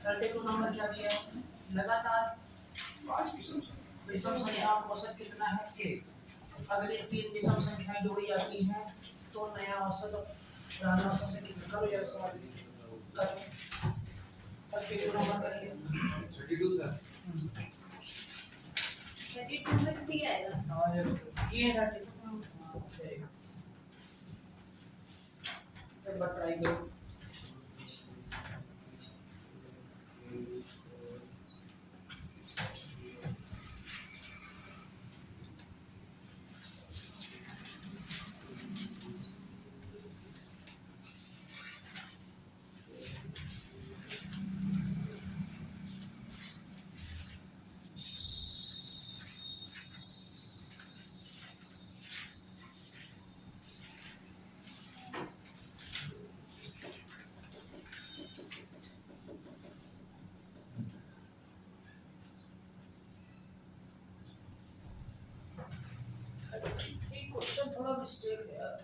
32 number क्या दिया है? लगातार 5 विषम संख्याओं का औसत कितना है? के। अगली 3 विषम संख्याएं जोड़ी जाती हैं तो नया औसत पुराने औसत से कितना? करो यार सवाल करो। 32 नंबर करिए। 32 का 32 में भी आएगा। हाँ यस ये 32 एक बार ट्राई करो। क्वेश्चन थोड़ा मिस्टेक है यार।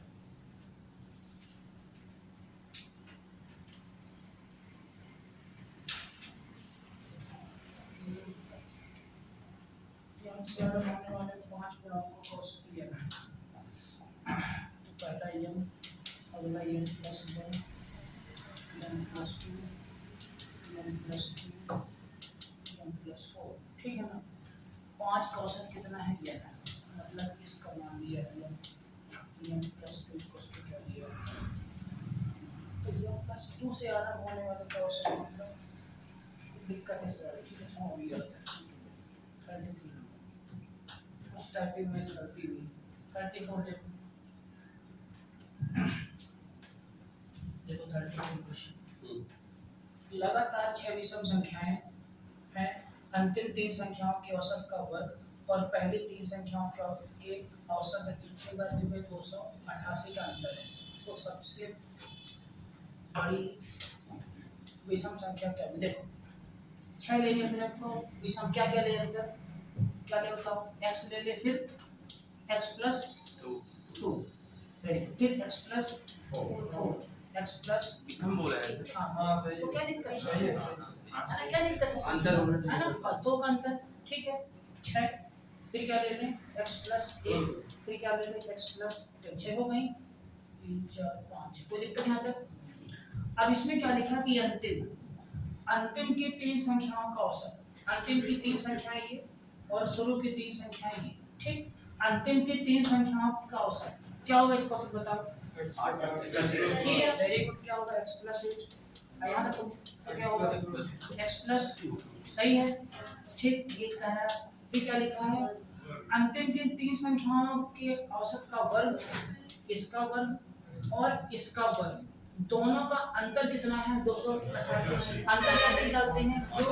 होने वाले 5 गुणांकों का औसत लिया है। तो पहला m, अगला m plus 1, m plus 2, m plus 3, m plus 4, ठीक है ना। 5 का औसत कितना है? यह है, मतलब इसका मान लिया है m प्लस 2 प्लस 2 क्या दिया है? तो m प्लस 2 से आरंभ होने वाले का औसत मतलब दिक्कत है सर, ठीक है हो गया 33 उस टाइपिंग में गलती हुई। 34 देखो, देखो 34 क्वेश्चन। लगातार 6 विषम संख्याएं हैं। अंतिम 3 संख्याओं के औसत का वर्ग और पहली 3 संख्याओं के औसत के वर्ग में 288 का अंतर है। तो सबसे बड़ी विषम संख्या क्या है? देखो 6 ले लिया, फिर आपको विषम क्या क्या ले लेते हैं? क्या ले बताओ? x ले ले, फिर x प्लस 2, फिर x प्लस 4, x प्लस विषम बोला है। हाँ सही तो क्या दिक्कत सही है? है क्या दिक्कत है? अंतर होना चाहिए। है ना, पदों का अंतर, ठीक है। 6 फिर क्या ले लें? x प्लस 1, फिर क्या ले लें? x प्लस 6 हो गई 3 4 5, कोई दिक्कत यहाँ तक? अब इसमें क्या लिखा कि अंतिम की 3 संख्याओं का औसत, अंतिम की 3 संख्याएं ये और शुरू की 3 संख्याएं ये, ठीक। अंतिम की 3 संख्याओं का औसत क्या होगा? इसका औसत बताओ। ठीक है, वेरी गुड। क्या होगा? x प्लस 8 आया ना, तो क्या होगा? x प्लस 2, सही है, ठीक। ये कह रहा है, ये क्या लिखा है? अंतिम की 3 संख्याओं के औसत का वर्ग, इसका वर्ग और इसका वर्ग, दोनों का अंतर कितना है? 288। अंतर कैसे निकालते हैं? जो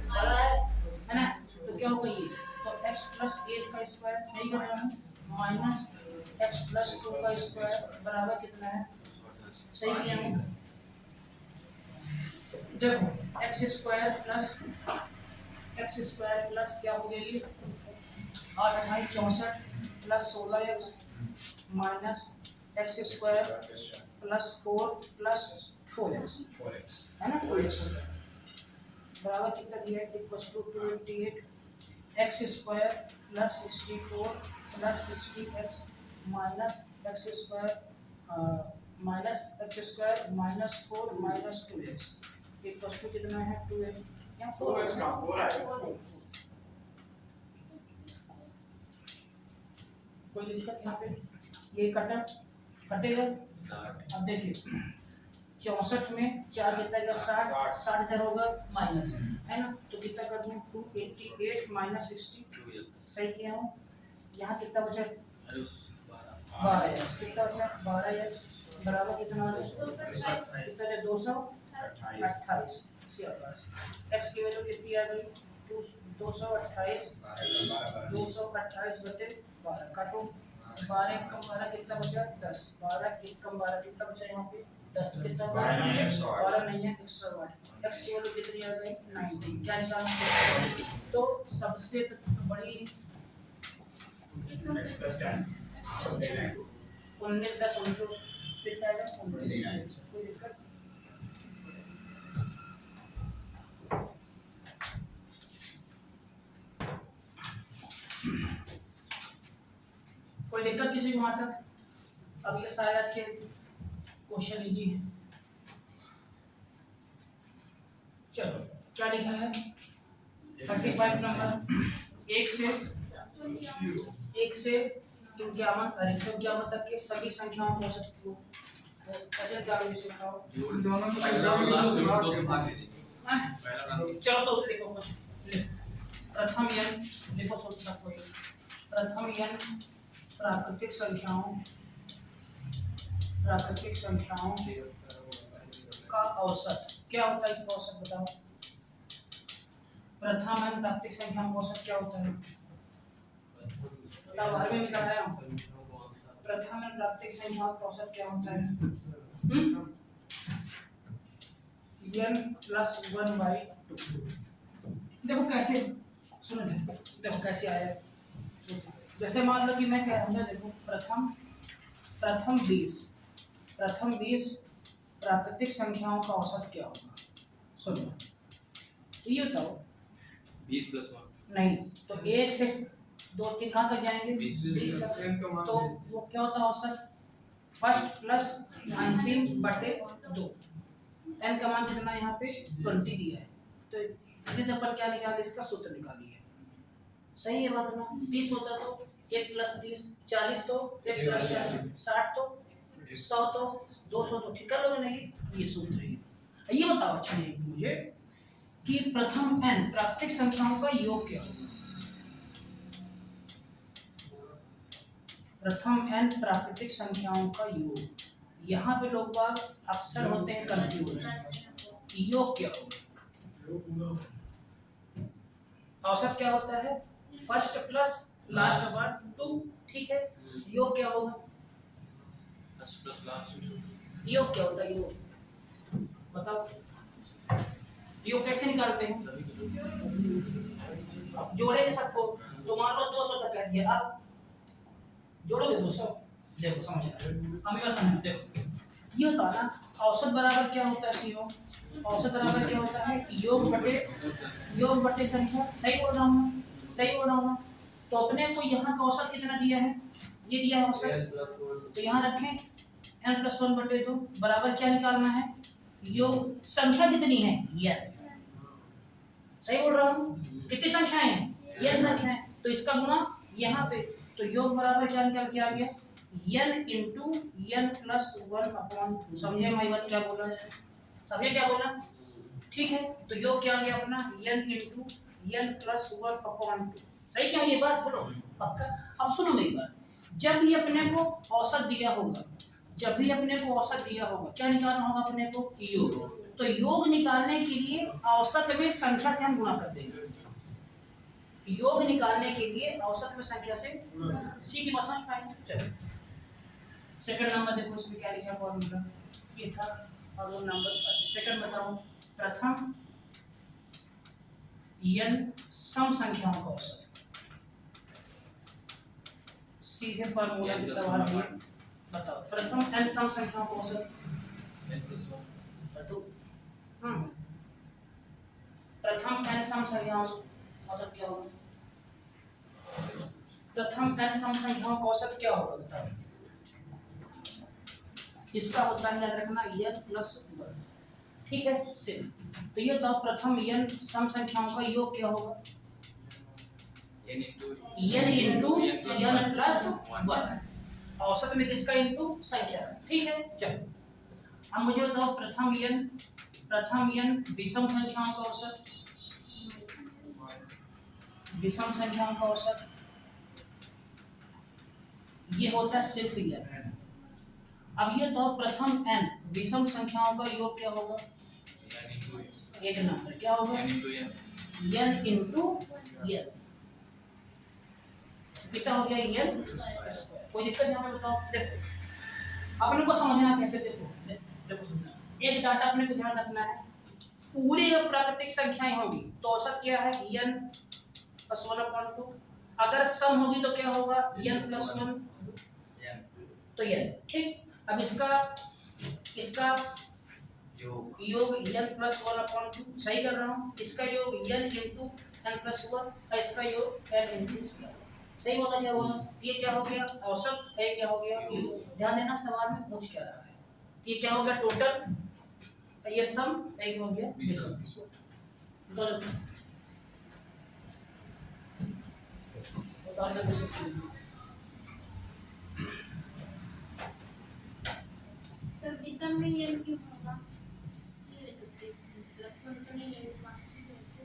बड़ा है ना, तो क्या होगा ये? तो x प्लस 8 का स्क्वायर, सही कर रहा हूँ, माइनस x प्लस 2 का स्क्वायर बराबर कितना है? सही किया हूँ। देखो x स्क्वायर प्लस क्या हो गया? ये 8 8 64 plus 16x minus x square plus 4 plus 4x, है ना, 2x बराबर कितना दिया है? Equal to 288 x square plus 64 plus 60x minus x square minus minus 4 minus 2x equal to कितना है? 2x। यहाँ 4x का 4 आएगा। कोई दिक्कत यहाँ पे? ये कटेगा। अब देखिए 64 में 4 कितना है? 60, 60 इधर होगा माइनस, है ना, तो कितना कर दूं? 288 माइनस 60, सही किया हूँ। यहाँ कितना बचा? 12x, कितना बचा? 12x बराबर कितना हो? कितना है? 228 x की वैल्यू कितनी आ गई? 228 बटे 12 काटो। 12 कम 12 कितना बचा? 10। 12 1 कम 12 कितना बचा यहाँ पे? 10। कितना? 12 नहीं है 108। x की वैल्यू कितनी आ गई? 90। क्या निकालना है? तो सबसे बड़ी x प्लस क्या है? 19 10 उनको कितना है? 19। कोई दिक्कत? कोई दिक्कत किसी को वहां तक? अब ये सारे आज के क्वेश्चन इजी है। चलो क्या लिखा है 35 नंबर, एक से 51 और 151 तक के सभी संख्याओं को औसत को ऐसे क्या लिख सकता हूं? जोड़ दोनों में पहला वाला लास्ट में दो से भाग दीजिए। पहला वाला चलो सूत्र लिखो कुछ। प्रथम n लिखो सूत्र तक कोई। प्रथम n प्राकृतिक संख्याओं का औसत क्या होता है? इसका औसत बताओ। प्रथम n प्राकृतिक संख्याओं का औसत क्या होता है? बताओ, बारहवीं में कराया हूं। प्रथम n प्राकृतिक संख्याओं का औसत क्या होता है? n plus 1/2। देखो कैसे, सुनो देखो कैसे आया। जैसे मान लो कि मैं कह रहा हूँ, देखो प्रथम 20 प्राकृतिक संख्याओं का औसत क्या होगा? सुनो तो ये बताओ। 20 + 1 नहीं तो 1 से 2 3 कहाँ तक जाएंगे? 20 तक। तो वो क्या होता है औसत? फर्स्ट प्लस अंतिम बटे 2। n का मान कितना यहाँ पे 20 दिया है, तो इससे अपन क्या निकाले? इसका सूत्र निकालिए। सही है बात ना? 30 होता तो 1 + 30 40, तो 1 + 40 60, तो 100, तो 200, तो ठीक कर लोगे नहीं? ये सूत्र है। ये बताओ अच्छा नहीं मुझे कि प्रथम n प्राकृतिक संख्याओं का योग क्या होगा? प्रथम n प्राकृतिक संख्याओं का योग, यहाँ पे लोग बाग अक्सर होते हैं कंफ्यूज। योग क्या होगा? औसत क्या होता है? फर्स्ट प्लस लास्ट बार 2, ठीक है। योग क्या होगा? First plus last. योग क्या होता है? योग बताओ, योग कैसे निकालते हैं? अब जोड़ेंगे सबको, तो मान लो 200 तक कह दिया, आप जोड़ोगे 200। देखो समझना, हमें बस समझ देखो ये होता है ना, औसत बराबर क्या होता है? सीओ औसत बराबर क्या होता है? योग बटे संख्या। सही बोल रहा हूँ? सही बोल रहा हूँ? तो अपने को यहाँ का औसत कितना दिया है? ये दिया है औसत, तो यहाँ रखें n + 1/2 बराबर क्या निकालना है? योग संख्या कितनी है? n। सही बोल रहा हूँ? कितनी संख्याएं हैं? n संख्याएं, तो इसका गुना यहाँ पे, तो योग बराबर क्या निकल के आ गया? n × n + 1/2। समझे भाई बात क्या बोला? समझे क्या बोला? ठीक है, तो योग क्या आ गया अपना? n × n + 1/2। सही क्या ये बात? बोलो पक्का। अब सुनो मेरी बात, जब भी अपने को औसत दिया होगा, क्या निकालना होगा अपने को? योग। तो योग निकालने के लिए औसत में संख्या से हम गुणा कर देंगे। योग निकालने के लिए औसत में संख्या से सी की बात समझ पाएंगे? चलो सेकंड नंबर देखो, इसमें क्या लिखा फॉर्मूला ये था, और वो नंबर सेकंड बताओ। प्रथम n सम संख्याओं का औसत। सीधे फॉर्मूला के सवाल है, बताओ प्रथम n सम संख्याओं का औसत। n + 1 तो प्रथम n सम संख्याओं का औसत क्या होगा? प्रथम n सम संख्याओं का औसत क्या होगा बताओ? इसका होता है, याद रखना, n + 1। ठीक है सिर्फ, तो ये बताओ प्रथम n सम संख्याओं का योग क्या होगा? n n × n + 1। औसत में किसका? इनटू संख्या का। ठीक है चलो अब मुझे बताओ प्रथम n विषम संख्याओं का औसत। विषम संख्याओं का औसत ये होता है सिर्फ n। अब ये तो प्रथम n विषम संख्याओं का योग क्या होगा? एक नंबर क्या होगा? n × n n × n। कितना हो गया? n square. कोई दिक्कत यहाँ पे बताओ? देखो अपने को समझना कैसे, देखो सुनना, एक डाटा अपने को ध्यान रखना है, पूरी प्राकृतिक संख्याएं होगी तो औसत क्या है? n + 1/2। अगर सम होगी तो क्या होगा? n + 1, तो n। ठीक, अब इसका योग n + 1/2। सही कर रहा हूँ? इसका योग n × n + 1 और इसका योग n × सही बोला क्या बोला? ये क्या हो गया? औसत है, क्या हो गया? ध्यान देना सवाल में पूछ क्या रहा है। ये क्या हो गया? टोटल, ये सम है, क्या हो गया? गलत। बता दो तो विषम में ये क्यों होगा? ये ले सकते हैं, प्लस वन तो नहीं लेंगे बाकी वैसे।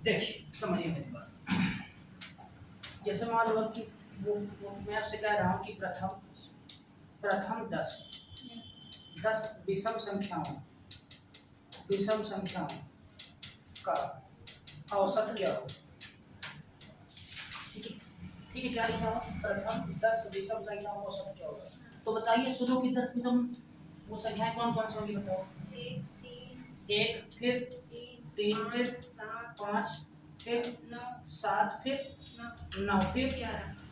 देखिए समझिए मेरी बात। जैसे मान लो कि वो मैं आपसे कह रहा हूँ कि प्रथम 10 विषम संख्याओं का औसत क्या हो? ठीक है, क्या लिखा हो? प्रथम 10 विषम संख्याओं का औसत क्या होगा? तो बताइए शुरू की 10 विषम वो संख्याएं कौन कौन सी होंगी बताओ? 1 फिर 3 फिर 5 फिर 7 फिर 9 फिर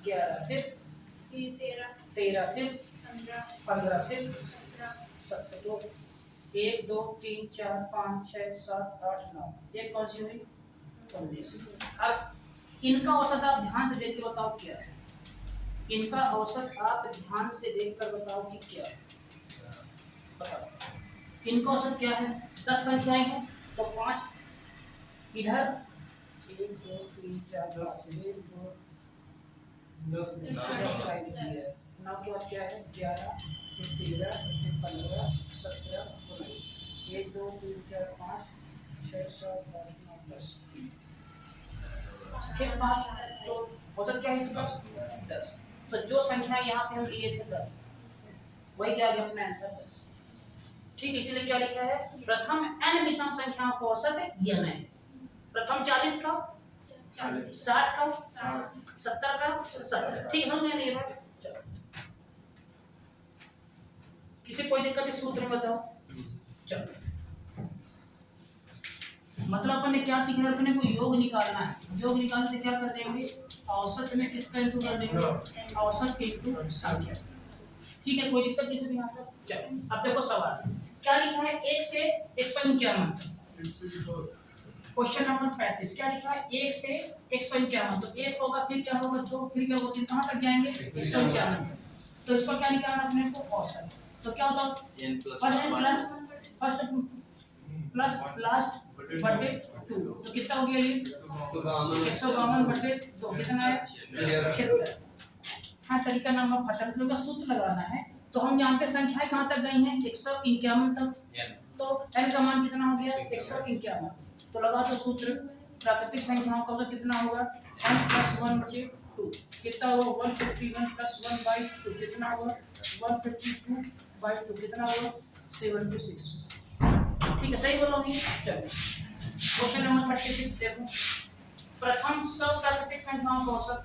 11 फिर 13 फिर 15 फिर 17। 1 2 3 4 5 6 7 8 9, एक कौन सी हुई? 19। अब इनका औसत आप ध्यान से देख के बताओ क्या है? इनका औसत आप ध्यान से देखकर बताओ कि क्या है? बताओ इनका औसत क्या है? 10 संख्याएं हैं तो 5 इधर 1 2 3 4 5 1 2 10 9 के बाद क्या है? 11 फिर 13 फिर 15 17 19। 1 2 3 4 5 6 7 8 9 10 फिर 5। तो औसत क्या है इसका? 10। तो जो संख्या यहाँ पे हम लिए थे 10, वही क्या गया अपना आंसर 10। ठीक, इसीलिए क्या लिखा है? प्रथम n विषम संख्याओं का औसत n है। प्रथम 40 का 60 का 70 का 70। ठीक है, समझ गए ये बात? चलो, किसी कोई दिक्कत इस सूत्र में बताओ? चलो, मतलब अपन ने क्या सीखा है? अपने को योग निकालना है। योग निकालने से क्या कर देंगे? औसत में किसका इंटू कर देंगे? औसत के इंटू संख्या। ठीक है, कोई दिक्कत किसी भी यहाँ तक? चलो, अब देखो सवाल क्या लिखा है? 1 से 151। क्वेश्चन नंबर 35 क्या लिखा है? 1 से 151। तो 1 होगा, फिर क्या होगा? 2 फिर क्या होगा? 3 कहां तक जाएंगे? 151। तो इसको क्या निकालना अपने को? औसत। तो क्या होगा? फर्स्ट प्लस लास्ट बटे 2। तो कितना हो गया ये? 152/2 कितना है? 76। हाँ, तरीका नंबर फटाफट का सूत्र लगाना है। तो हम जानते संख्याएं कहां तक गई हैं? 151 तक। तो n का मान कितना हो गया? 151। तो लगा तो सूत्र, प्राकृतिक संख्याओं का कितना होगा? n + 1/2 कितना होगा? 151 + 1/2 कितना होगा? 152/2 कितना होगा? 76। ठीक है, सही बोलो नहीं? चलो, क्वेश्चन नंबर 36 देखो। प्रथम 100 प्राकृतिक संख्याओं का औसत।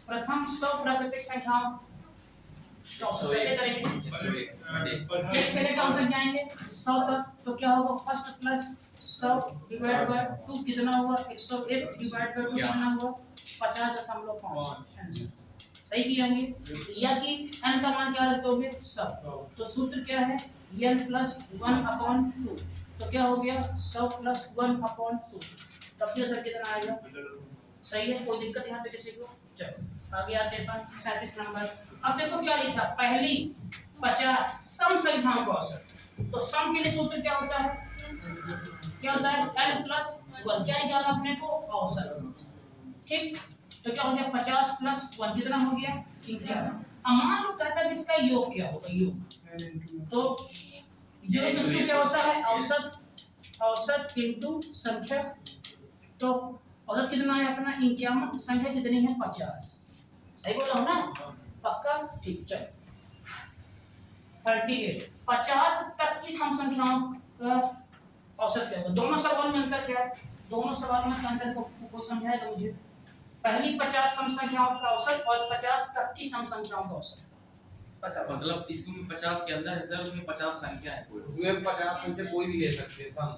प्रथम 100 प्राकृतिक संख्याओं का औसत कैसे करेंगे? 1 से लेकर कहां तक जाएंगे? 100 तक। तो क्या होगा? फर्स्ट प्लस 100 डिवाइड बाय 2 कितना हुआ? 101 डिवाइड बाय 2 कितना हुआ? 50.5 आंसर। सही किया ये? या कि n का मान क्या रख दोगे? 100। तो सूत्र क्या है? n + 1/2। तो क्या हो गया? 100 + 1/2। तब ये आंसर कितना आएगा? सही है, कोई दिक्कत यहाँ पे किसी को? चलो आगे आते हैं 37 नंबर। अब देखो क्या लिखा? पहली 50 सम संख्याओं का औसत। तो सम के लिए सूत्र क्या होता है? क्या होता है? n + 1। क्या निकालना अपने को? औसत। ठीक, तो क्या हो गया? 50 + 1 कितना हो गया? 51। अब मान लो कहता है इसका योग क्या होगा? योग तो योग किसको क्या होता है? औसत इंटू संख्या। तो औसत कितना है अपना? 51। संख्या कितनी है? 50। सही बोला हो ना? पक्का? ठीक, चलो 38 50 तक की सम संख्याओं का औसत क्या होगा? दोनों सवाल में अंतर क्या है? दोनों सवाल में अंतर को समझाएगा मुझे। पहली 50 सम संख्याओं का औसत और 50 तक की सम संख्याओं का औसत बताओ। मतलब इसमें 50 के अंदर है सर, उसमें 50 संख्या है पूरी। उसमें 50 में से कोई भी ले सकते हैं सम।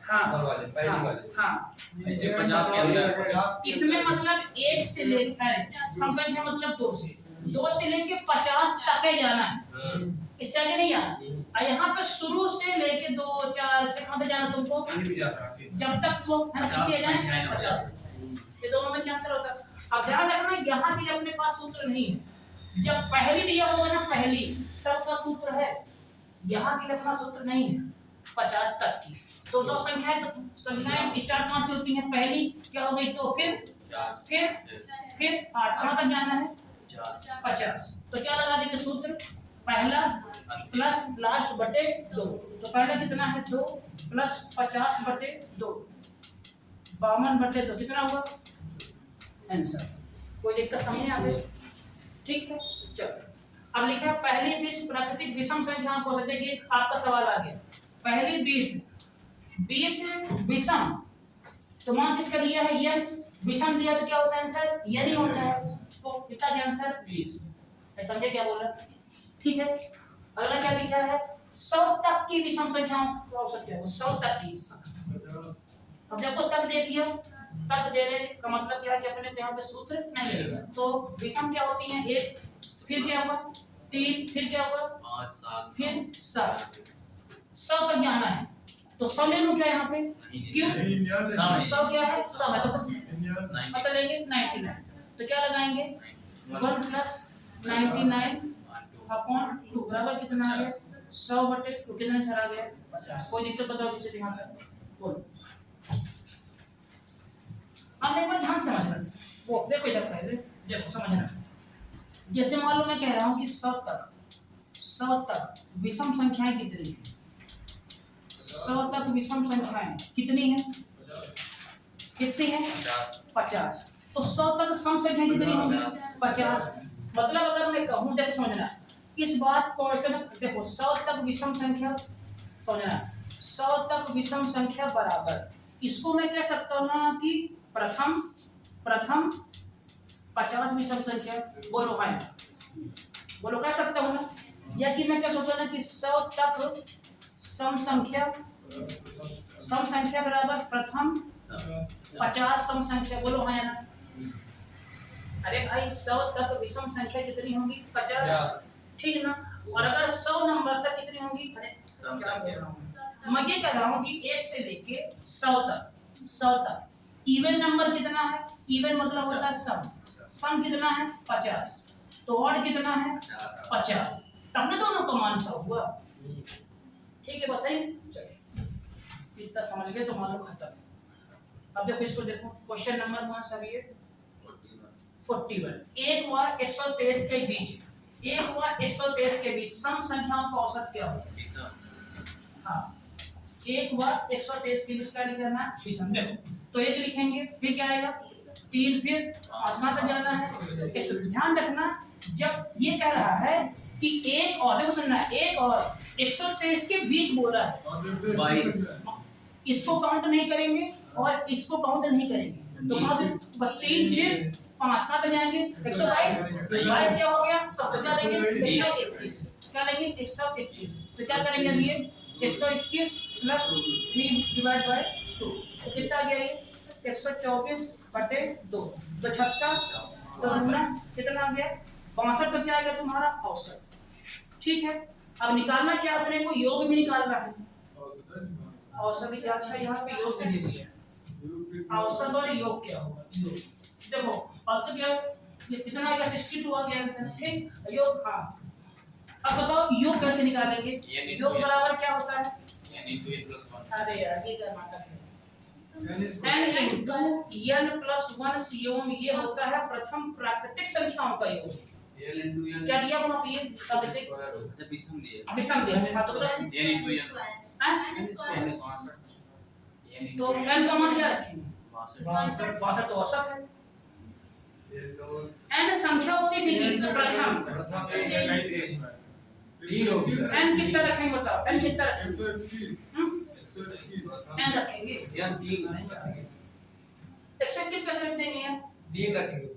हाँ वाले पहली वाले। हाँ, इसमें 50 के अंदर इसमें मतलब 1 से लेकर सम संख्या मतलब 2 से लेके 50 तक ही जाना है, इससे आगे नहीं जाना। और यहाँ पे शुरू से लेके 2 4 6 कहां तक जाना तुमको? जब तक वो है ना कितने जाए 50। ये दोनों में क्या अंतर होता है? अब ध्यान रखना यहाँ के लिए अपने पास सूत्र नहीं है। जब पहली दिया होगा ना, पहली, तब का सूत्र है। यहाँ के लिए अपना सूत्र नहीं है 50 तक की। तो दो संख्याएं, तो संख्याएं स्टार्ट कहाँ से होती हैं? पहली क्या हो गई, तो फिर 8 कहाँ तक जाना है? 50। तो क्या लगा देंगे सूत्र? पहला प्लस लास्ट बटे 2। तो पहला कितना है? 2 प्लस 50 बटे 2, 52 बटे 2, कितना हुआ आंसर? कोई दिक्कत समझ में आ गई? ठीक है, चलो अब लिखा है पहली 20 प्राकृतिक विषम संख्याओं को। देखिए आपका सवाल आ गया, पहली 20 विषम, तो मान किसका दिया है? यन। विषम दिया तो क्या होता है आंसर? यन ही होता है। तो कितना दिया आंसर? 20। समझे क्या बोल रहा? ठीक है, अगला क्या लिखा है? 100 तक की विषम संख्याओं का औसत क्या है? 100 तक की। अब देखो तक दे दिया, तक देने का मतलब क्या है कि अपने यहाँ पे सूत्र नहीं लगेगा। तो विषम क्या होती है? 1, फिर क्या हुआ? 3, फिर क्या हुआ? 5 7 फिर 7। 100 तक जाना है तो 100 ले लूं क्या यहाँ पे? क्यों? 100 क्या है? 100 है तो मतलब लेंगे 99। तो क्या लगाएंगे? 1 प्लस 99 अपॉन 2 बराबर कितना आ गया? 100 बटे 2 कितना सर आ गया? 50। कोई दिक्कत बताओ किसी यहाँ पे? बोलो। अब एक बार ध्यान से समझना, वो देखो इधर पहले देखो समझना। जैसे मान लो मैं कह रहा हूँ कि 100 तक विषम संख्याएं कितनी हैं? 100 तक विषम संख्याएं कितनी हैं? कितनी हैं? 50। तो 100 तक सम संख्याएं कितनी होंगी? 50। मतलब अगर मैं कहूँ, देखो समझना इस बात को ऐसे ना, देखो 100 तक विषम संख्या, समझना 100 तक विषम संख्या बराबर, इसको मैं कह सकता हूँ ना कि प्रथम 50 विषम संख्या। बोलो भाई, बोलो कह सकता हूँ ना? या कि मैं कह सकता हूँ ना कि 100 तक सम संख्या बराबर प्रथम 50 सम संख्या। बोलो हाँ या ना? अरे भाई 100 तक विषम संख्या कितनी होंगी? 50, ठीक ना? और अगर 100 नंबर तक कितनी होंगी? अरे मैं ये कह रहा हूँ कि 1 से लेके 100 तक इवन नंबर कितना है? इवन मतलब होता है सम। सम कितना है? 50। तो ऑड कितना है? 50। तब ना दोनों का मान 100 हुआ। ठीक है, बस सही। चलो इतना समझ गए तो मान लो खत्म। अब देखो इसको देखो, क्वेश्चन नंबर कौन सा भी है? 41। 1 व 123 के बीच, 1 व 123 के बीच सम संख्याओं का औसत क्या होगा? हाँ, 1 व 123 के बीच क्या लिखना है? विषम। देखो तो 1 लिखेंगे, फिर क्या आएगा? 3, फिर 5 तक जाना है। ध्यान रखना जब ये कह रहा है कि 1 और, देखो सुनना, 1 और 123 के बीच बोल रहा है 22, इसको काउंट नहीं करेंगे और इसको काउंट नहीं करेंगे। तो 3 फिर 5 कहाँ तक जाएंगे? 122। 22 क्या हो गया? सब बचा लेंगे 121। क्या लेंगे? 121। तो क्या करेंगे अभी? 121 प्लस 3 डिवाइड बाय 2 तो कितना आ गया? ये 124 बटे 2 तो 76। तो कितना आ गया? 62। तो क्या आ गया तुम्हारा? औसत। ठीक है, अब निकालना क्या? अपने को योग भी निकालना है। औसत क्या? अच्छा यहाँ पे योग दे दिया। औसत और योग क्या होगा? योग देखो औसत क्या ये कितना आ गया? 62 आ गया आंसर। ठीक, योग। हाँ, अब बताओ योग कैसे निकालेंगे? योग बराबर क्या होता है? अरे यार ये क्या नाटक है? n into n plus 1 योग, ये होता है प्रथम प्राकृतिक संख्याओं का योग। क्या दिया वहाँ पे? प्राकृतिक विषम दिया। हाँ तो बोला तो n का मान क्या रखेंगे? 62 तो औसत है। n संख्या होती थी कि प्रथम, n कितना रखेंगे बताओ? n कितना रखेंगे? n रखेंगे। 121 कैसे रख देंगे यार? 3 रखेंगे।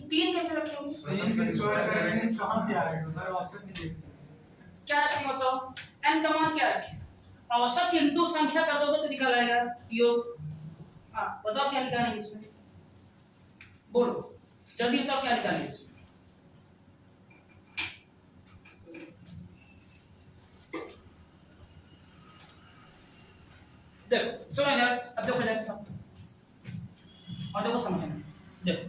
3 कैसे रखेंगे? 3 की स्क्वायर करेंगे कहां से आएगा? उधर ऑप्शन में देखो क्या रखेंगे बताओ? n का मान क्या रखें? औसत इंटू संख्या कर दोगे तो निकल आएगा योग। हाँ बताओ क्या निकालेंगे इसमें? बोलो जल्दी बताओ क्या निकालेंगे इसमें? देखो सुनो यार, अब देखो यार और देखो समझना, देखो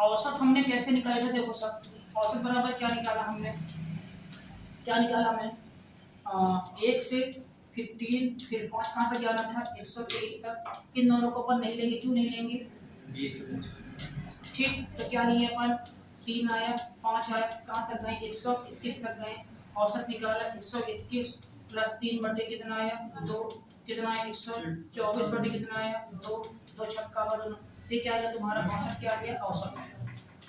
औसत हमने कैसे निकाला था, देखो सब औसत बराबर क्या निकाला हमने, क्या निकाला हमने 1 से फिर 3 फिर 5 कहाँ तक जाना था 123 तक। इन दोनों को अपन नहीं लेंगे, क्यों नहीं लेंगे, 20 ठीक, तो क्या लिए अपन 3 आया 5 आया, कहाँ तक गए 121 तक गए। औसत निकाला 121 प्लस 3 बटे कितना आया 2, कितना आया 124 बटे कितना आया 2, 2 छक्का बदलना, ये क्या आया तुम्हारा 62 क्या आ गया औसत।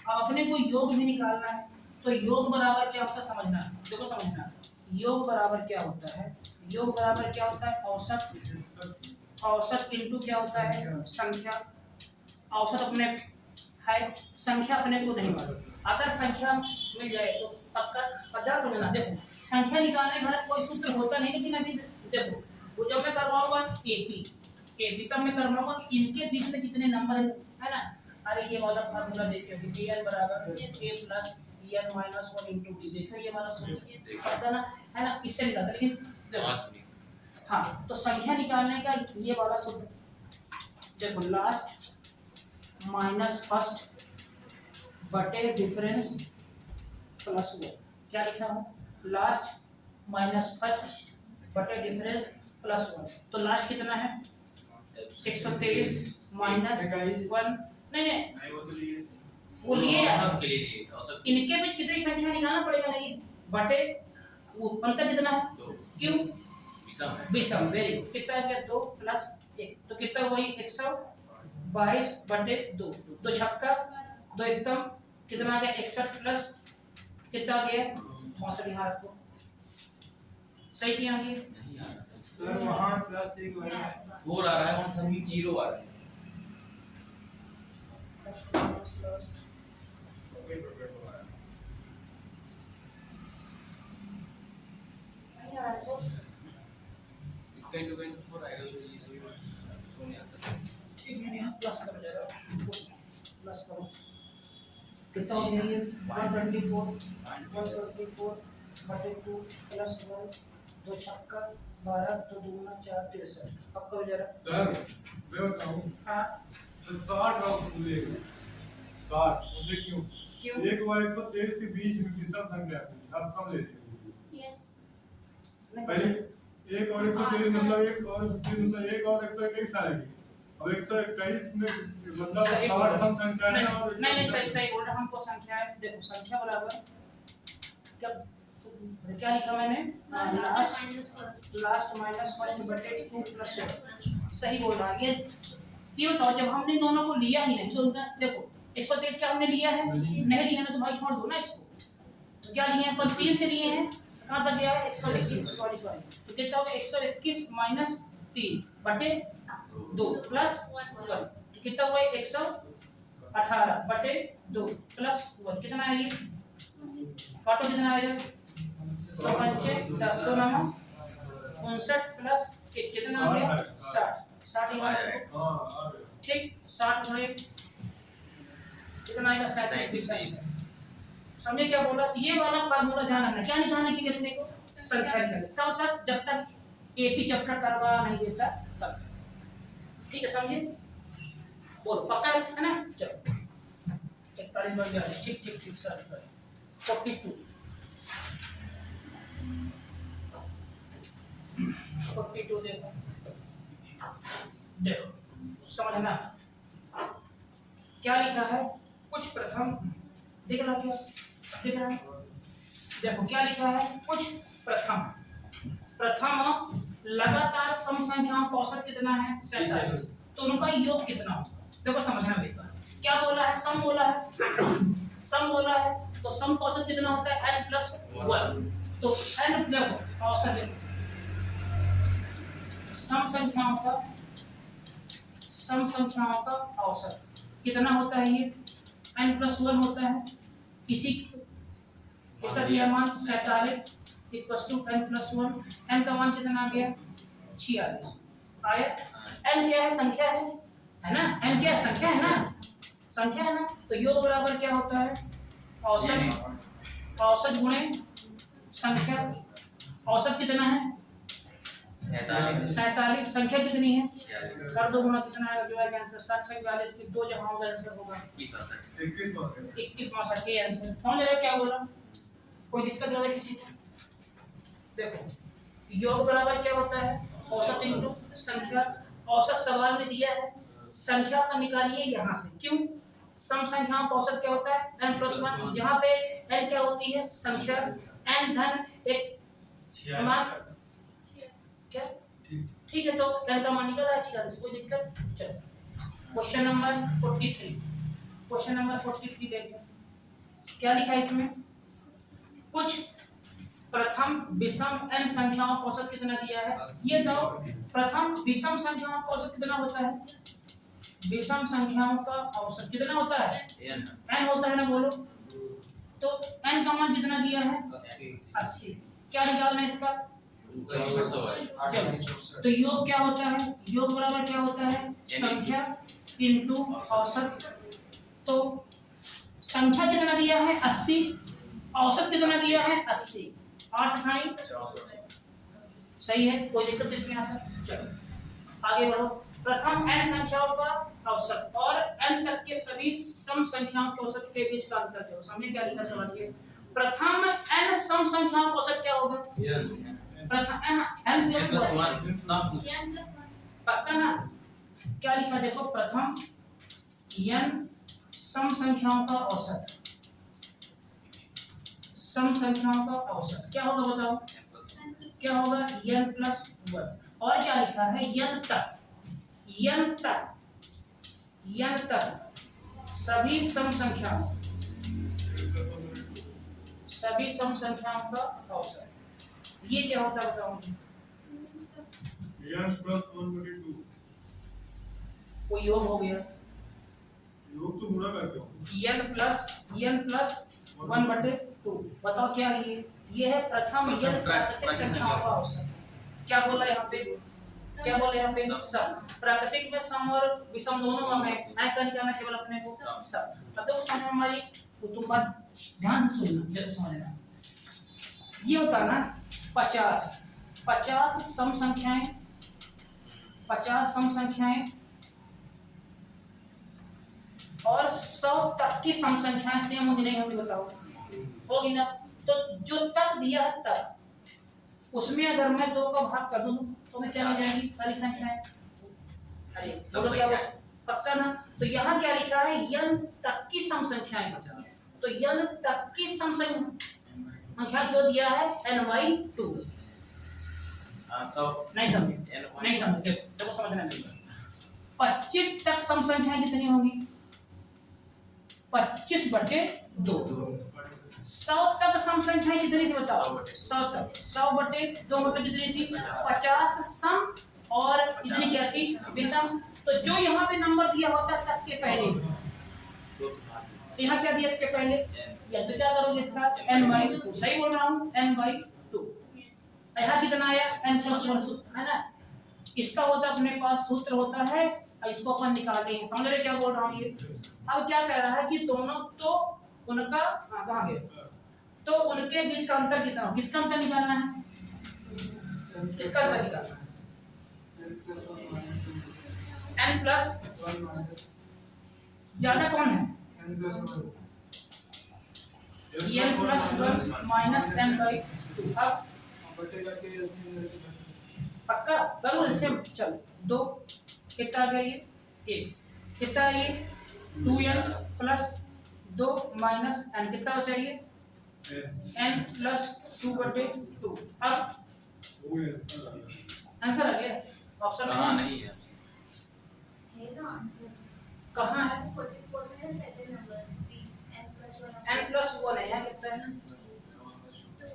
अब अपने को योग भी निकालना है, तो योग बराबर क्या होता है समझना है, देखो समझना है, योग बराबर क्या होता है, योग बराबर क्या होता है औसत, औसत इनटू क्या होता है संख्या। औसत अपने है, संख्या अपने को नहीं मालूम, अगर संख्या मिल जाए तो पक्का पता समझना। देखो संख्या निकालने का कोई सूत्र होता नहीं, लेकिन अभी देखो वो जब मैं करवाऊंगा एपी तब मैं करवाऊंगा कि इनके बीच में कितने नंबर है ना। अरे ये वाला फार्मूला देखिए कि dn बराबर a plus n minus 1 into D, देखो ये वाला सूत्र पक्का ना है ना, इससे निकालते। लेकिन देखो हाँ, तो संख्या निकालने का ये वाला सूत्र, देखो लास्ट माइनस फर्स्ट बटे डिफरेंस प्लस वो, क्या लिखा हूँ लास्ट माइनस फर्स्ट बटे डिफरेंस प्लस 1, तो लास्ट कितना है 123 माइनस 1, नहीं वो तो लिए वो लिए औसत के लिए औसत इनके बीच कितनी संख्या निकालना पड़ेगा, नहीं बटे वो अंतर कितना है, क्यों विषम, वेरी गुड, कितना है 2 प्लस 1, तो कितना वही 122 बटे 2, 2 छक्का 2 एकदम कितना आ गया 61 प्लस कितना आ गया 64, यहाँ रखो सही किया ये नहीं आ रहा सर वहाँ प्लस 1 वाला है। 4 आ रहा है, 1 सभी 0 आ रहा है। इसका इनटू 4 आएगा, तो ये सही नहीं आता। ठीक है, यहाँ प्लस कर जाएगा, प्लस करो कितना हो गया ये 124 बटे 2 प्लस 1, 2 छक्का 12, 2 दूना 4 63, अब करो जरा सर मैं बताऊं हाँ तो 60 रॉस बोलेगा 60 मुझे क्यों क्यों 1 और 123 के बीच में विषम संख्या है, आप सब ले लीजिए। यस पहले 1 और 123 मतलब 1 और 1 और 121 आएगी, अब 121 में मतलब सही 60 सम संख्या है नहीं और नहीं सही सही बोल रहा, हमको संख्या है, देखो संख्या बराबर क्या लिखा मैंने लास्ट माइनस फर्स्ट बटे 2 प्लस 1, सही बोल रहा है ये बताओ जब हमने दोनों को लिया ही नहीं तो उनका देखो 123 क्या हमने लिया है, नहीं लिया ना तो भाई छोड़ दो ना इसको, तो क्या लिए अपन 3 से लिए हैं, कहाँ तक गया है 121, सॉरी तो कितना होगा 121 माइनस 3 बटे 2 प्लस 1, तो कितना हुआ 118 बटे 2 प्लस 1, कितना है ये काटो कितना आएगा 2 पंचे 10, 2 नामा 59 प्लस 1 कितना आ गया 60, 60 हां आ गया ठीक 60 गुणे कितना आएगा 37, समझे क्या बोला। ये वाला फार्मूला ध्यान रखना, क्या निकालने के लिए अपने को संख्या निकालनी, तब तक जब तक एपी चैप्टर करवा नहीं देता तब, ठीक है समझे, बोलो पक्का है ना, चलो 41 बन गया, ठीक ठीक ठीक सर 42 देखो देखो समझना क्या लिखा है, कुछ प्रथम दिख रहा क्या, दिख रहा है, देखो क्या लिखा है कुछ प्रथम लगातार सम संख्याओं का औसत कितना है 47, तो उनका योग कितना होगा, देखो समझना बेटा क्या बोला है, सम बोला है, सम बोला है, तो सम का औसत कितना होता है n प्लस 1, तो n देखो औसत देखो सम संख्याओं का औसत कितना होता है, ये n प्लस 1 होता है, इसी कितना दिया मान 47 equals to n plus 1, n का मान कितना आ गया 46 आया, n क्या है संख्या है ना, n क्या है संख्या है ना, संख्या है ना, तो योग बराबर क्या होता है औसत गुणे संख्या, औसत कितना है 47 संख्या कितनी है? कर दो गुना, कितना आएगा जो है आंसर 7 6 42 के 2 जमा होगा, आंसर होगा 21 मार्क है। 21 62 के आंसर। समझ रहे हो क्या बोला? कोई दिक्कत है किसी को? देखो योग बराबर क्या होता है? औसत इंटू संख्या। औसत सवाल में दिया है, संख्या का निकालिए यहाँ से। क्यों? सम संख्याओं का औसत क्या होता है? n+1। जहाँ पे n क्या होती है? संख्या। n धन एक मान क्या? ठीक है, तो n का मान निकला है 46। कोई दिक्कत? चलो क्वेश्चन नंबर 43। क्वेश्चन नंबर 43 देखिए क्या लिखा है इसमें। कुछ प्रथम विषम n संख्याओं का औसत कितना दिया है? ये दो प्रथम विषम संख्याओं का औसत कितना होता है? विषम संख्याओं का औसत कितना होता है? n होता है ना, बोलो। तो n का मान कितना दिया है? 80। क्या निकालना है इसका? चलो तो योग क्या होता है? योग बराबर क्या होता है? संख्या इंटू औसत। तो संख्या कितना दिया है? 80। औसत कितना दिया है? 80। 8 अठाई सही है, कोई दिक्कत इसमें आता है? चलो आगे बढ़ो। प्रथम n संख्याओं का औसत और n तक के सभी सम संख्याओं के औसत के बीच का अंतर क्या हो? समझे क्या लिखा सवाल ये? प्रथम n सम संख्याओं का औसत क्या होगा? प्रथम n+1 पक्का ना? क्या लिखा देखो, प्रथम n सम संख्याओं का औसत। सम संख्याओं का औसत क्या होगा बताओ? क्या होगा? n+1। और क्या लिखा है? n तक सभी सम संख्याओं का औसत। ये क्या होता है बताओ मुझे? n+1/2। वो योग हो गया। योग तो गुणा करते हो। n+1/2 बताओ क्या है ये है प्रथम n प्राकृतिक संख्याओं का औसत। क्या बोला यहाँ पे? क्या बोले यहाँ पे? सम। प्राकृतिक में सम और विषम दोनों में मैं कर क्या, मैं केवल अपने को सम। मतलब उस समय हमारी तुम बात ध्यान से सुनना, जब समझना। ये होता है ना 50 सम संख्याएं, 50 सम संख्याएं और 100 तक की सम संख्याएं सेम होगी नहीं होगी बताओ? होगी ना? तो जो तक दिया है तक, उसमें अगर मैं 2 का भाग कर दूं तो मैं क्या मिल जाएगी? सारी संख्याएं। अरे बोलो क्या बोल? पक्का ना? तो यहाँ क्या लिखा है? n तक की सम संख्याएं। तो n तक की सम संख्या जो दिया है n/2। नहीं समझे? देखो समझना चाहिए। 25 तक सम संख्याएं कितनी होंगी? 25/2। 100 तक सम संख्याएं कितनी थी बताओ? 100 तक 100/2 मतलब कितनी थी? 50 सम और कितनी क्या थी? विषम। तो जो यहाँ पे नंबर दिया होता है तक के पहले, तो यहाँ क्या दिया इसके पहले? या तो क्या करोगे इसका? n/2। सही बोल रहा हूँ? n/2। यहाँ कितना आया? n+1 है ना? इसका होता अपने पास सूत्र होता है और इसको अपन निकालते हैं। समझ रहे क्या बोल रहा हूँ ये? अब क्या कह रहा है कि दोनों तो उनका कहाँ गया? तो उनके बीच का अंतर कितना हो? किसका अंतर निकालना है? किसका अंतर निकालना है? n+1 ज्यादा कौन है? n+1 n+1 minus n/2। अब पक्का करो इसे। चलो 2 कितना आ गया ये? 1 कितना है ये? 2n+2 माइनस n कितना बचा ये? n+2/2। अब आंसर आ गया? ऑप्शन नहीं है। कहाँ है? 44 में सेकंड नंबर n+1 है। यहाँ कितना है?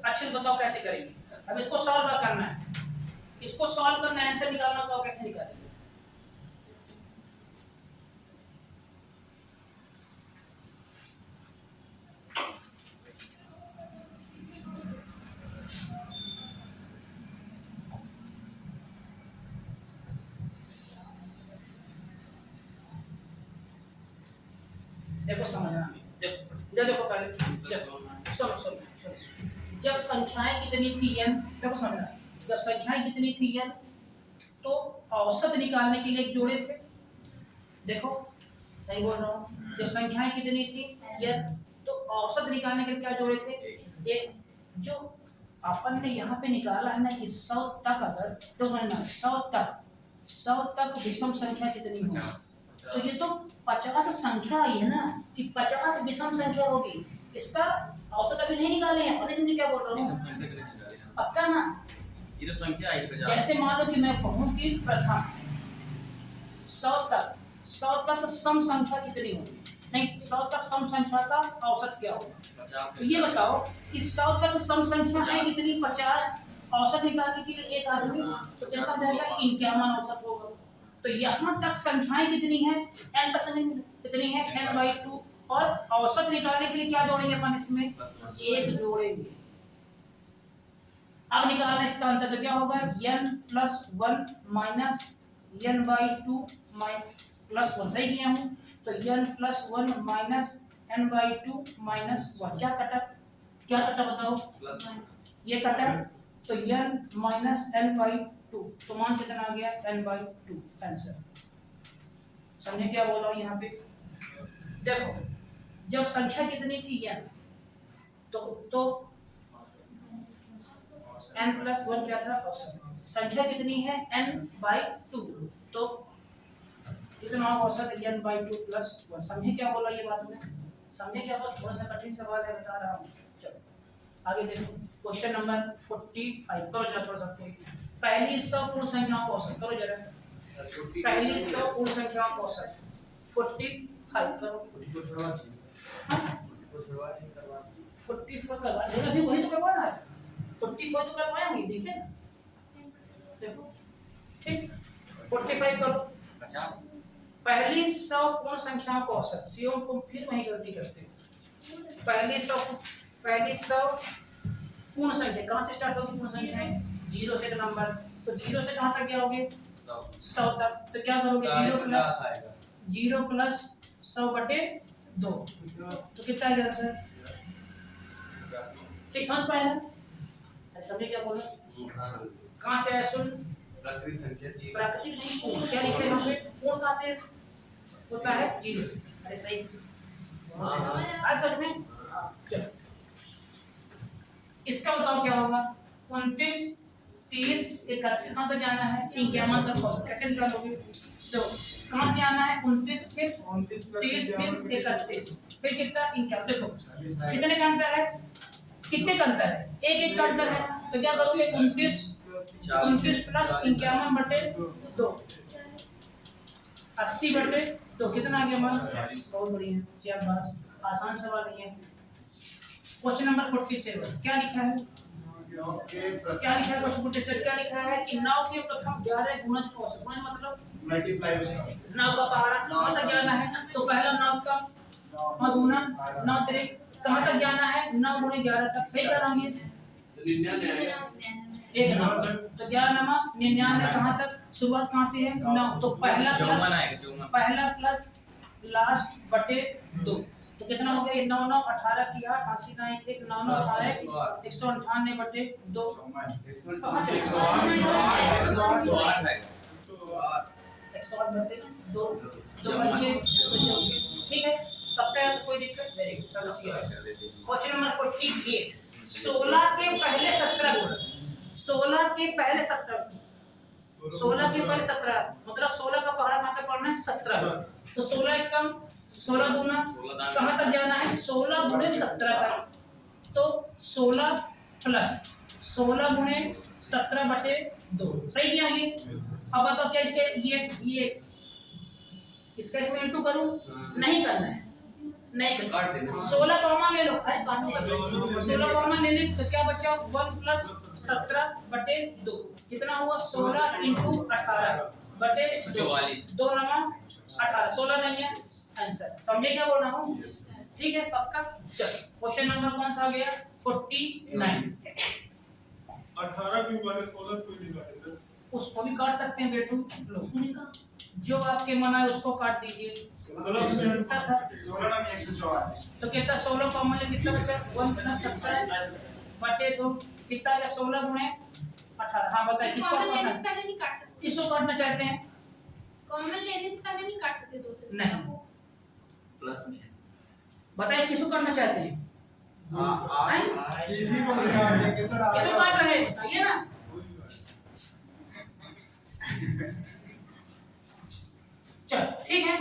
अच्छा बताओ कैसे करेंगे? अब इसको सॉल्व करना है। इसको सॉल्व करना है, आंसर निकालना तो कैसे निकालेंगे? देखो समझना, देखो इधर देखो पहले, सुनो। जब संख्याएं कितनी थी n, देखो समझना, जब संख्याएं कितनी थी n, तो औसत निकालने के लिए एक जोड़े थे। देखो सही बोल रहा हूँ, जब संख्याएं कितनी थी n, तो औसत निकालने के लिए क्या जोड़े थे? एक। जो अपन ने यहाँ पे निकाला है ना कि 100 तक, अगर तो समझना 100 तक विषम संख्या कितनी होगी, तो ये तो 50 संख्या आई है ना कि 50 विषम संख्या होगी, इसका औसत अभी नहीं निकाले हैं। और इसमें क्या बोल रहा विषम हूँ, संख्या के लिए निकाले हैं। पक्का ना? ये तो संख्या आई 50। जैसे मान लो कि मैं कहूँ कि प्रथम 100 तक सम संख्या कितनी होगी, नहीं 100 तक सम संख्या का औसत क्या होगा? 50 तो ये बताओ कि 100 तक सम संख्या है कितनी, 50, औसत निकालने के लिए एक आदमी, तो कितना जाएगा? 51 औसत होगा। तो यहाँ तक संख्याएं कितनी है? n तक संख्या कितनी है? n/2। और औसत निकालने के लिए क्या जोड़ेंगे अपन इसमें? एक जोड़ेंगे। अब निकालना इसका अंतर, तो क्या होगा? n+1 माइनस n/2 प्लस 1, सही किया हूँ? तो n+1 माइनस n/2 माइनस 1, क्या कटा बताओ? ये कटा, तो n माइनस n/2, तो मान कितना आ गया? n/2 answer. समझे क्या बोल रहा हूँ यहाँ पे? देखो जब संख्या कितनी थी n, तो n+1 क्या था? औसत। संख्या कितनी है? n/2, तो कितना होगा औसत? n/2 plus 1। समझे क्या बोला ये बात में? समझे क्या बोला? थोड़ा सा कठिन सवाल है, बता रहा हूँ। चलो आगे देखो, क्वेश्चन नंबर 45 करो जरा थोड़ा सा कोई। पहली 100 पूर्ण संख्याओं का औसत करो जरा। पहली 100 पूर्ण संख्याओं का औसत 45 करो। 44 करवा दे, अभी वही तो करवा रहा था। 44 तो करवाया नहीं, देखे ना? देखो ठीक, 45 करो। 50 पहली 100 पूर्ण संख्याओं का औसत, सीओ को फिर वही गलती करते हो। पहली 100 पूर्ण संख्या कहाँ से स्टार्ट होगी? पूर्ण संख्या है 0 से नंबर, तो 0 से कहाँ तक जाओगे? 100 तक। तो क्या करोगे? 0 प्लस 100/2, तो कितना आ गया सर? ठीक समझ पाए ना? अरे समझे क्या बोला? कहाँ से आया? सुन, प्राकृतिक नहीं, पूर्ण। क्या लिखे यहाँ पे? पूर्ण कहाँ से होता है? 0 से। अरे सही, आज समझ में? चलो इसका बताओ क्या होगा? 29, 30, 31 कहाँ तक जाना है? 51 तक पहुंचो। कैसे निकालोगे? तो कहाँ से आना है? 29, फिर 30, फिर 31, फिर कितना? 51। देखो कितने का अंतर है? कितने का अंतर है? एक का अंतर है। तो क्या करोगे? 29 प्लस 51/2, 80/2, कितना आ गया मान? बहुत बढ़िया, शाबाश, आसान सवाल नहीं है। क्वेश्चन नंबर 47 क्या लिखा है? क्या लिखा है? क्वेश्चन 47 क्या लिखा है कि 9 के प्रथम 11 गुणज का औसत, मतलब मल्टीप्लाई उसका 9 का पहाड़ा कहाँ तक जाना है? तो पहला 9 का गुना 9 3 कहाँ तक जाना है? 9 × 11 तक। सही कराएंगे? एक नंबर, तो 11 × 99 कहाँ तक? शुरुआत कहाँ से है? 9, तो पहला प्लस लास्ट बटे 2, तो कितना हो गया? 9 9 18 की 8, 80 9 1 9 9 18 198/2, कहाँ चले? 108/2, जो बचे ठीक है। तब तक कोई दिक्कत? वेरी गुड, समझिए। क्वेश्चन नंबर 48 16 के पहले 17 गुण, 16 के पहले 17 मतलब 16 का पहाड़ा कहाँ तक पढ़ना है? 17। तो 16 एकम 16 दूना कहाँ तक जाना है? 16 × 17 तक, तो 16 प्लस 16 × 17/2, सही किया ये? अब बताओ क्या इसके ये इसका इसमें इंटू करूं? नहीं करना है, नहीं करना। 16 कॉमन ले लो, 16 कॉमन ले ले, तो क्या बचा? 1 + 17/2, कितना हुआ? 16 × 18/2, 2 9 18, 16 नहीं है आंसर। समझे क्या बोल रहा हूँ? ठीक है, पक्का। चलो क्वेश्चन नंबर कौन सा आ गया? 49। 18 क्यों वाले 16 क्यों नहीं काटे? उसको भी काट सकते हैं बेटू, लो जो आपके मन है उसको काट दीजिए। कितना था? 16 में 144, तो कितना? 16 का मूल्य कितना बचा? 1 + 17/2, कितना आ गया? 16 × 18। हाँ बताइए किसको कॉमन लेने काटना से है? पहले नहीं काट सकते। किसको काटना चाहते हैं? कॉमन लेने से पहले नहीं काट सकते 2 से। नहीं। प्लस में बताइए किसको काटना चाहते हैं? हैं? किसी को नहीं काट देंगे सर किसको काट रहे हैं बताइए ना। चलो ठीक है।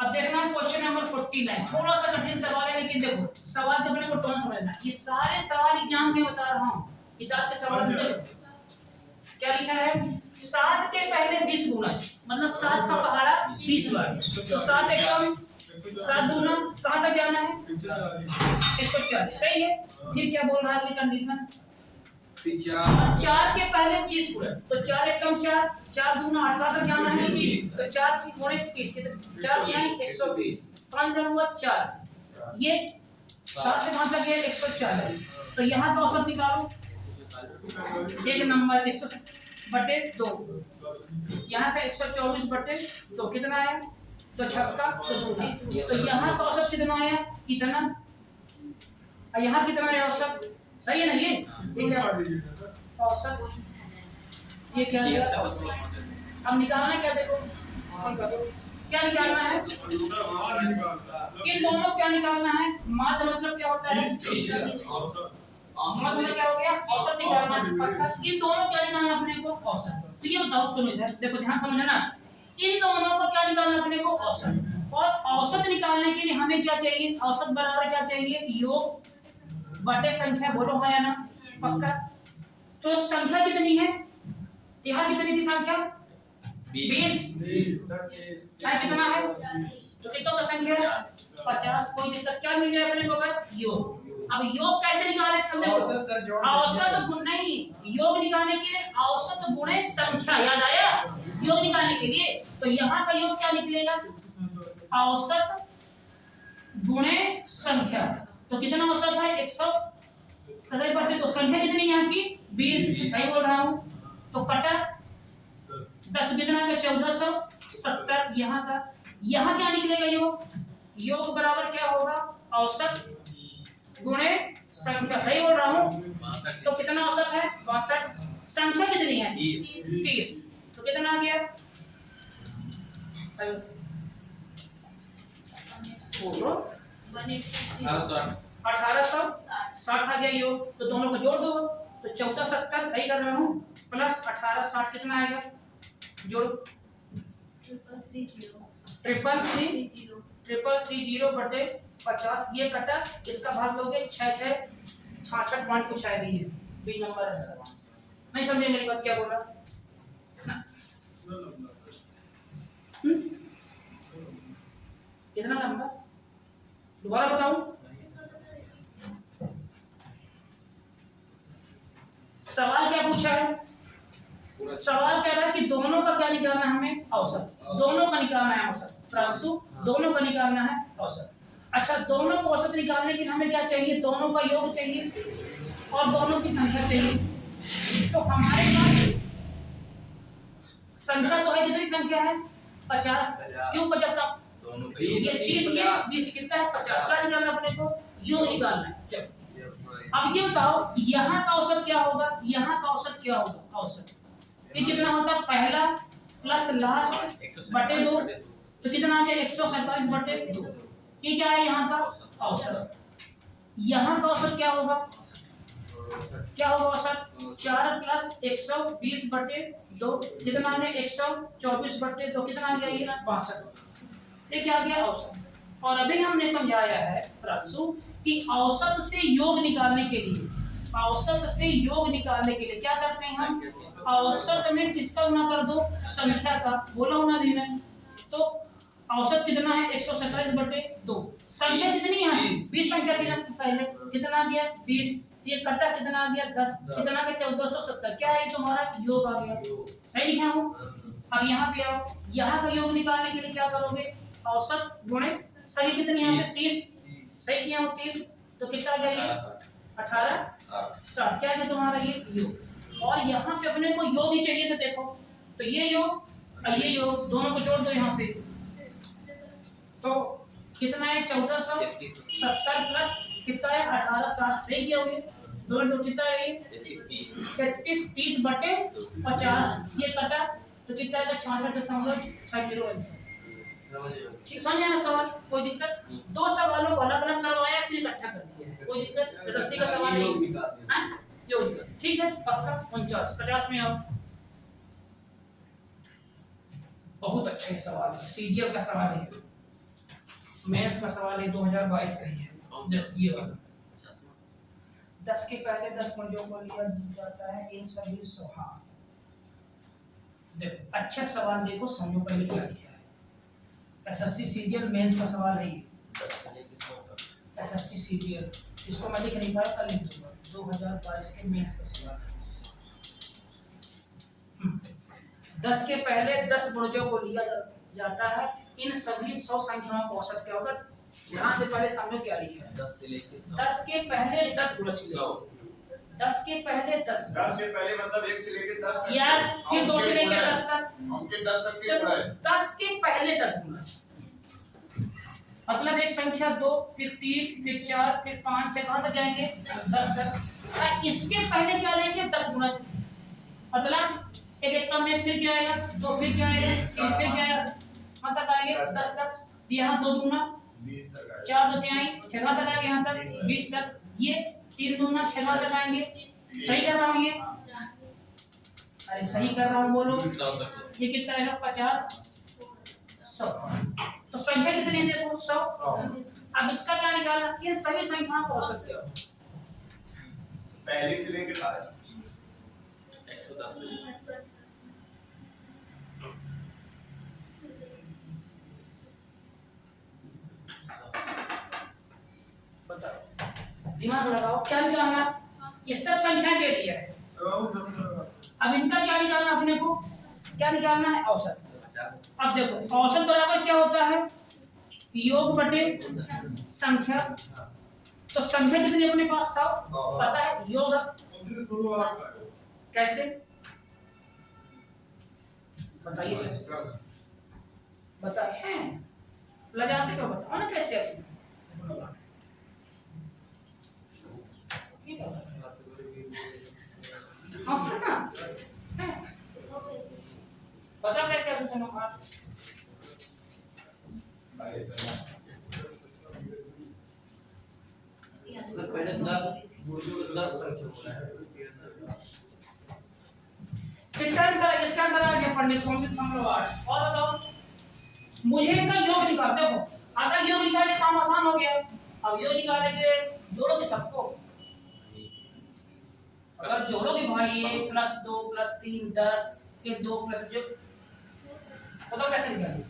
अब देखना क्वेश्चन नंबर 49। थोड़ा सा कठिन सवाल है लेकिन देखो सवाल के अपने को टोन समझना। ये सारे सवाल एग्जाम के बता रहा हूँ, किताब के सवाल देखो क्या लिखा है। 7 के पहले 20 गुणज, मतलब 7 का पहाड़ा 20 बार। तो 7 एकम 7 दूना कहाँ तक जाना है? 140। सही है। फिर क्या बोल रहा है कंडीशन? 4 के पहले 30 गुणज, तो 4 एकम 4, 4 दूना 18 तक जाना है 20। तो 4 गुणे 30 कितने? 4 यानी 120। 5 जन हुआ 4 से। ये 7 से कहाँ तक गया? 140। तो यहाँ का औसत निकालो। एक नंबर 100 बटे 2, यहाँ का 124 बटे 2 कितना आया? तो छक्का तो 2। तो यहाँ का औसत कितना आया? इतना। और यहाँ कितना आया औसत? सही है ना ये? ठीक है औसत। ये क्या लिया? अब निकालना है क्या? देखो क्या निकालना है? इन दोनों क्या निकालना है? माध्य मतलब क्या होता है? मतलब क्या हो गया? औसत निकालना है पक्का। इन दोनों क्या निकालना अपने को? औसत। तो ये बताओ, सुनो इधर देखो ध्यान समझना। इन दोनों को क्या निकालना अपने को? औसत। और औसत निकालने के लिए हमें क्या चाहिए? औसत बराबर क्या चाहिए? योग बटे संख्या। बोलो हाँ या ना? पक्का। तो संख्या कितनी है? यहाँ कितनी थी संख्या? 20। कितना है? तो कितनों का संख्या है? 50। कोई दिक्कत क्या मिल गया अपने को? योग। अब योग कैसे निकाले थे? औसत गुण नहीं, योग निकालने के लिए औसत गुणे संख्या। याद आया? योग निकालने के लिए तो यहाँ का योग क्या निकलेगा? औसत गुणे संख्या। तो कितना औसत है? 170 बटे 2। संख्या कितनी यहाँ की? 20। सही बोल रहा हूँ। तो कटा 10 कितना है? 1470। यहाँ का यहाँ क्या निकलेगा? योग। योग बराबर क्या होगा? औसत गुणे संख्या। सही बोल रहा हूँ। तो कितना औसत है? 62। संख्या कितनी है? 30। तो कितना आ गया? 1860 आ गया योग। तो दोनों को जोड़ दो। तो 1470 सही कर रहा हूँ प्लस 1860 कितना आएगा? जोड़ 333 बटे 50। ये कटा, इसका भाग दोगे 6 6 66 पॉइंट कुछ आएगी। ये बी नंबर है सर। नहीं समझे मेरी बात क्या बोल रहा ना? कितना लंबा? दोबारा बताऊं? सवाल क्या पूछा है? सवाल कह रहा है कि दोनों का क्या निकालना है हमें? औसत। दोनों का निकालना है औसत। प्रांशु दोनों का निकालना है औसत। अच्छा, दोनों को औसत निकालने के लिए हमें क्या चाहिए? दोनों का योग चाहिए और दोनों की संख्या चाहिए। तो हमारे पास संख्या तो है, कितनी संख्या है? 50। क्यों 50 का? ये 30 के 20 कितना है? 50 का निकालना अपने को, योग निकालना है। चलो अब ये बताओ यहाँ का औसत क्या होगा? यहाँ का औसत क्या होगा? औसत ये कितना होता है? पहला प्लस लास्ट बटे 2। तो कितना आ गया? 147 बटे 2। ये क्या है यहाँ का? औसत। यहाँ का औसत क्या होगा? क्या होगा औसत? 4 प्लस 120 बटे 2 कितना आ गया? 124 बटे 2 कितना आ गया? ये 62। ये क्या आ गया? औसत। और अभी हमने समझाया है प्रांशु कि औसत से योग निकालने के लिए, औसत से योग निकालने के लिए क्या करते हैं हम? औसत में किसका गुना कर दो? संख्या का। बोला हूं ना अभी मैं? तो औसत कितना है? 127 बटे 2। संख्या कितनी है? 20 संख्या थी पहले। कितना आ गया? 20। ये कटा कितना आ गया? 10। कितना का? 1470। क्या है तुम्हारा? योग आ गया। सही लिखा हूं? अब यहाँ पे आओ। यहाँ का योग निकालने के लिए क्या करोगे? औसत गुणे सही कितनी है? 30। सही किया हूं 30। तो कितना आ गया? ये 1860। क्या है तुम्हारा? ये योग। और यहाँ पे अपने को योग ही चाहिए। तो देखो, तो ये योग और ये योग दोनों को जोड़ दो यहाँ पे। तो कितना है? 1470 प्लस कितना है? 1860। सही किया होगे? दो दो कितना है ये 33 30 बटे 50 ये कटा तो कितना है 66.60 ठीक समझ आया सवाल कोई दिक्कत दो सवालों को अलग अलग करवाया फिर इकट्ठा कर दिया है कोई दिक्कत रस्सी का सवाल नहीं हां योग ठीक है पक्का 49 50 में आओ बहुत अच्छा सवाल है सीजीएल का सवाल है मैथ्स का सवाल है 2022 का ही है देखो ये वाला 10 के पहले 10 पुंजों को लिया जाता है इन सभी 100 हाँ देखो अच्छा सवाल देखो समझो पहले क्या लिखा है एसएससी सीजीएल मेंस का सवाल है ये 10 से लेके 100 तक एसएससी सीजीएल इसको मैं लिख नहीं पाया कल लिख दूंगा 2022 के मेंस का सवाल है 10 के पहले 10 गुणजों को लिया जाता है इन सभी 100 संख्याओं का औसत क्या होगा ध्यान से पहले समझो क्या लिखा है 10 से लेके 100 10 के पहले 10 गुणज 10 के पहले 10 10 के पहले मतलब 1 से लेके 10 तक यस फिर 2 से लेके 10 तक उनके 10 तक के गुणा है 10 के पहले 10 गुणज मतलब एक संख्या 2 फिर 3 फिर 4 फिर 5 6 कहां तक जाएंगे 10 तक और इसके पहले क्या लेंगे 10 गुणज मतलब एक कम में फिर क्या आएगा 2 फिर क्या आएगा 6 फिर क्या आएगा कहां तक आएंगे 10 तक यहां 2 दूना 20 तक आएगा 4 2 आई 6 तक आएंगे यहां तक 20 तक ये 3 दूना 6 तक आएंगे सही कर रहा हूं ये अरे सही कर रहा हूं बोलो 100 तक ये कितना आएगा 50 100 तो संख्या कितनी है देखो 100 अब इसका क्या निकालना ये सभी संख्याओं का औसत क्या होगा पहले से लेके 5 110 बताओ दिमाग लगाओ क्या निकालना ये सब संख्या दे दिया है अब इनका क्या निकालना अपने को क्या निकालना है औसत अब देखो औसत बराबर क्या होता है योग बटे संख्या तो संख्या कितनी अपने पास 100 पता है योग कैसे बताइए कैसे बताइए लगाते क्यों बताओ ना कैसे हाँ ना बताओ कैसे अभी तुम पहले 10 गुणजों का 10 संख्या बोला है कितना आंसर इसका आंसर आ गया पंडित कॉम्प्लीट समझ और बताओ मुझे इनका योग निकाल देखो अगर योग निकाले काम आसान हो गया अब योग निकाले से जोड़ोगे सबको अगर जोड़ोगे भाई 1 + 2 + 3 10 फिर 2 + जो बताओ कैसे निकालेंगे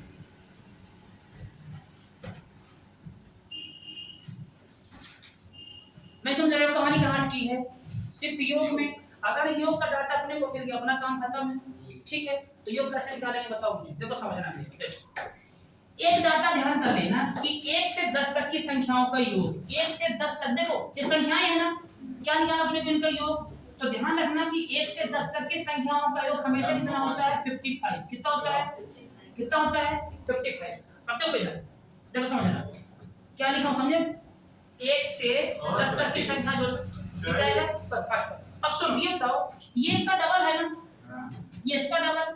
मैं समझ रहा हूं कहानी कहां की है सिर्फ योग में अगर योग का डाटा अपने को मिल गया अपना काम खत्म है ठीक है तो योग कैसे निकालेंगे बताओ मुझे देखो समझना देखो एक डाटा ध्यान कर लेना कि 1 से 10 तक की संख्याओं का योग 1 से 10 तक देखो ये संख्याएं है ना क्या निकालना अपने को इनका योग तो ध्यान रखना कि 1 से 10 तक की संख्याओं का योग हमेशा कितना होता है 55 कितना होता है 55 अब देखो इधर देखो समझना क्या लिखा हूं समझे 1 से 10 तक की संख्या जो कितना है 55 अब सुन ये बताओ ये इनका डबल है ना ये इसका डबल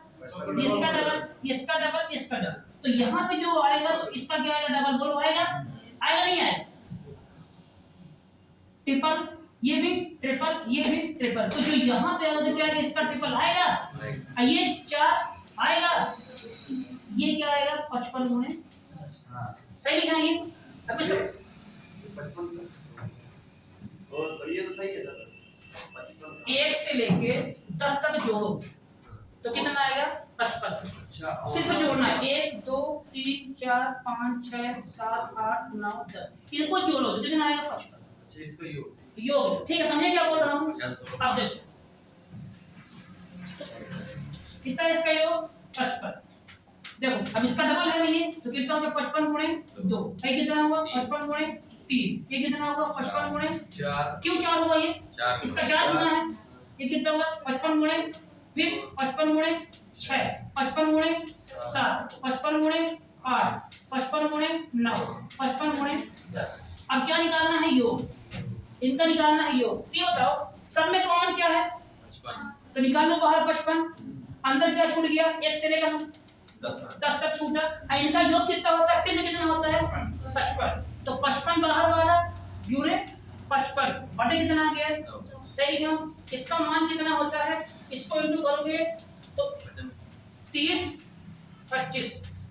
ये इसका डबल ये इसका डबल ये इसका डबल तो यहाँ पे जो आएगा तो इसका क्या आएगा डबल बोलो आएगा आएगा नहीं आएगा ट्रिपल ये भी ट्रिपल तो जो यहाँ पे आएगा तो क्या आएगा इसका ट्रिपल आएगा ये 4 आएगा ये क्या आएगा 55 गुणे 10 सही लिखा ये अब इसे 55 और ये तो सही है दादा 55 1 से लेके 10 तक जोड़ो तो कितना आएगा 55 सिर्फ जोड़ना है 1 2 3 4 5 6 7 8 9 10 इनको जोड़ो तो कितना आएगा 55 अच्छा इसका योग ठीक है समझे क्या बोल रहा हूँ अब देखो कितना इसका योग 55 देखो अब इसका डबल है ये तो कितना होगा 55 गुणे 2 ये कितना होगा 55 गुणे 3 ये कितना होगा 55 गुणे 4 क्यों 4 होगा ये 4 इसका 4 गुना है ये कितना होगा 55 गुणे फिर 55 गुणे 6 55 गुणे 7 55 गुणे 8 55 गुणे 9 55 गुणे 10 अब क्या निकालना है योग इनका निकालना है योग। तो ये बताओ सब में कॉमन क्या है? 55 तो निकालो बाहर 55, अंदर क्या छूट गया? 1 से लेकर 10 तक छूटा। और इनका योग कितना होता है? फिर से कितना होता है? 55। तो 55 बाहर वाला यूरे 55 बटे कितना आ गया? सही क्यों? इसका मान कितना होता है? इसको इंटू करोगे तो 30 25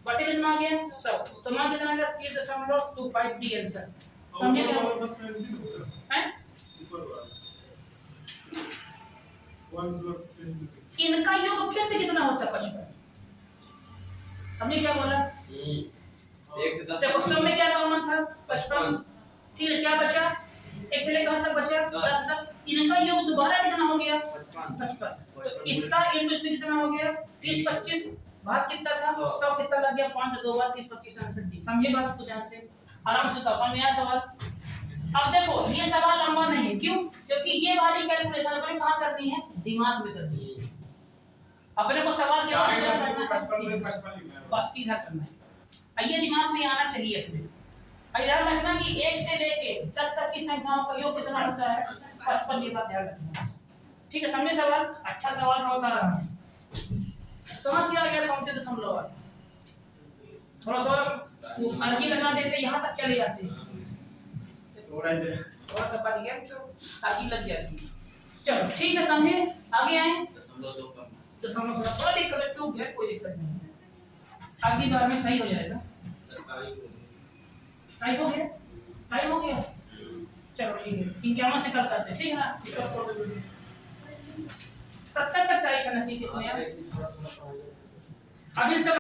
बटे कितना आ गया? 100। तो मान कितना आ गया? 30.25 डी आंसर। समझे क्या? हैं? इनका योग फिर से कितना होता है? 55। समझे क्या बोला? 1 से 10 देखो सब में क्या कॉमन था? 55। ठीक है, क्या बचा? 1 से लेकर कहां तक बचा? 10 तक। इनका योग दोबारा कितना हो गया? 55। तो इसका इंटू इसमें कितना हो गया? 30 25 भाग कितना था? 100 कितना लग गया? 5 2 बार 30 25 आंसर डी। समझे बात को ध्यान से? आराम से बताओ। समझ आया सवाल? अब देखो ये सवाल लंबा नहीं है, क्यों? क्योंकि ये वाली कैलकुलेशन अपने कहां करनी है? दिमाग में करनी है। अपने को सवाल क्या करना है? 55 में 55 लिखना है। बस सीधा करना है। ये दिमाग में आना चाहिए अपने। ध्यान रखना कि 1 से लेके 10 तक की संख्याओं का योग कितना होता है? 55। ये बात ध्यान रखना। ठीक है, समझे सवाल? अच्छा सवाल था, होता रहा। कहां से आ गया? 35.8। थोड़ा सा अर्जी लगा देते, यहां तक चले जाते, थोड़ा सा बच गया तो अर्जी लग जाती। चलो ठीक है, समझे? आगे आए। 0.2 कम। दशमलव थोड़ा दिक्कत है, चूक है, कोई दिक्कत नहीं है, अगली बार में सही हो जाएगा। टाइप हो गया? टाइप हो गया? चलो ठीक है, 51 से कल करते हैं, ठीक है ना? 70 तक टाइप करना सीखे इसमें यार। अभी सब